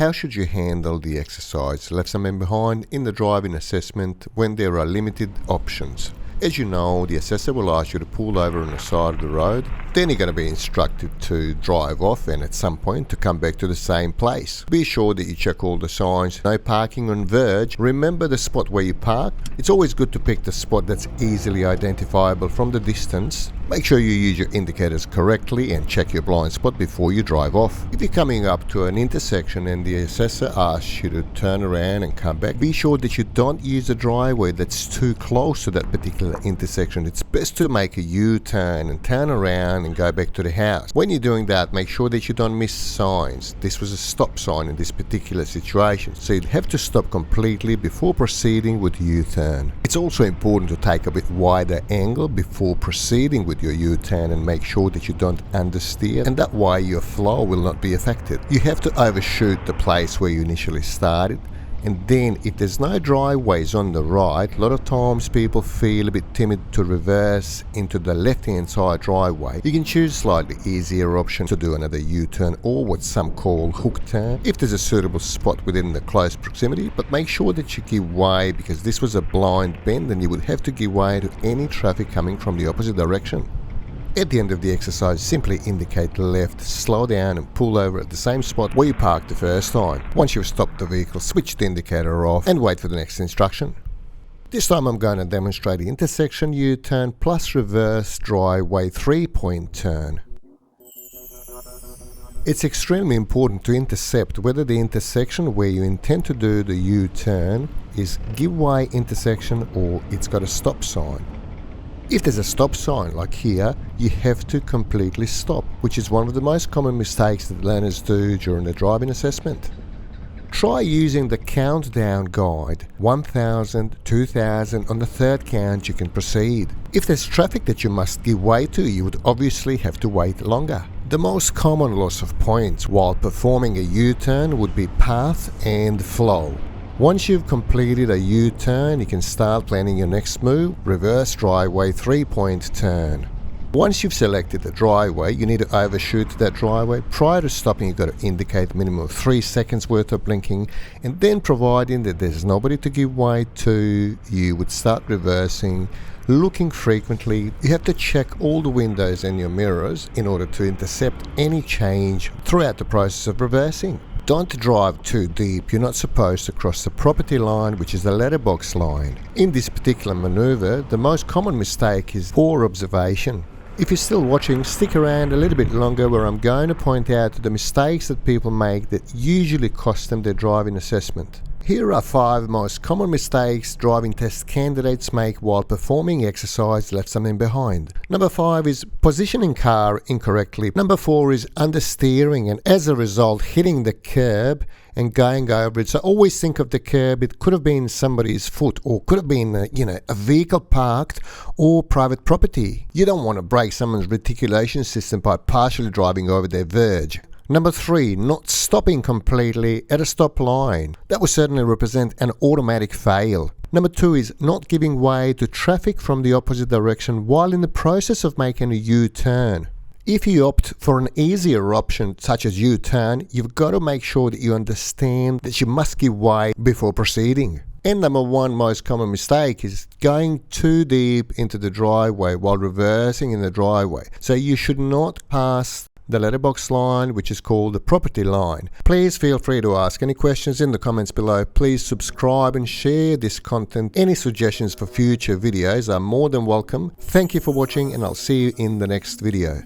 how should you handle the exercise left someone behind in the driving assessment when there are limited options? As you know, the assessor will ask you to pull over on the side of the road. Then you're going to be instructed to drive off and at some point to come back to the same place. Be sure that you check all the signs. No parking on verge. Remember the spot where you park. It's always good to pick the spot that's easily identifiable from the distance. Make sure you use your indicators correctly and check your blind spot before you drive off. If you're coming up to an intersection and the assessor asks you to turn around and come back, be sure that you don't use a driveway that's too close to that particular intersection. It's best to make a U-turn and turn around and go back to the house. When you're doing that, make sure that you don't miss signs. This was a stop sign in this particular situation, so you'd have to stop completely before proceeding with U-turn. It's also important to take a bit wider angle before proceeding with your U-turn and make sure that you don't understeer, and that way your flow will not be affected. You have to overshoot the place where you initially started. And then if there's no driveways on the right, a lot of times people feel a bit timid to reverse into the left-hand side driveway. You can choose a slightly easier option to do another U-turn or what some call hook turn if there's a suitable spot within the close proximity, but make sure that you give way because this was a blind bend and you would have to give way to any traffic coming from the opposite direction. At the end of the exercise, simply indicate left, slow down and pull over at the same spot where you parked the first time. Once you've stopped the vehicle, switch the indicator off and wait for the next instruction. This time I'm going to demonstrate the intersection U-turn plus reverse driveway 3-point turn. It's extremely important to intercept whether the intersection where you intend to do the U-turn is give way intersection or it's got a stop sign. If there's a stop sign like here, you have to completely stop, which is one of the most common mistakes that learners do during the driving assessment. Try using the countdown guide, 1000, 2000, on the third count you can proceed. If there's traffic that you must give way to, you would obviously have to wait longer. The most common loss of points while performing a U-turn would be path and flow. Once you've completed a U-turn, you can start planning your next move, reverse driveway 3-point turn. Once you've selected the driveway, you need to overshoot that driveway. Prior to stopping, you've got to indicate a minimum of 3 seconds worth of blinking, and then providing that there's nobody to give way to, you would start reversing, looking frequently. You have to check all the windows and your mirrors in order to intercept any change throughout the process of reversing. Don't drive too deep. You're not supposed to cross the property line, which is the letterbox line. In this particular maneuver, the most common mistake is poor observation. If you're still watching, stick around a little bit longer where I'm going to point out the mistakes that people make that usually cost them their driving assessment. Here are 5 most common mistakes driving test candidates make while performing exercise left something behind. Number 5 is positioning car incorrectly. Number 4 is understeering and as a result hitting the curb and going over it. So always think of the curb. It could have been somebody's foot or could have been a vehicle parked or private property. You don't want to break someone's reticulation system by partially driving over their verge. Number 3, not stopping completely at a stop line. That will certainly represent an automatic fail. Number 2 is not giving way to traffic from the opposite direction while in the process of making a U-turn. If you opt for an easier option such as U-turn, you've got to make sure that you understand that you must give way before proceeding. And number 1 most common mistake is going too deep into the driveway while reversing in the driveway. So you should not pass the letterbox line, which is called the property line. Please feel free to ask any questions in the comments below. Please subscribe and share this content. Any suggestions for future videos are more than welcome. Thank you for watching and I'll see you in the next video.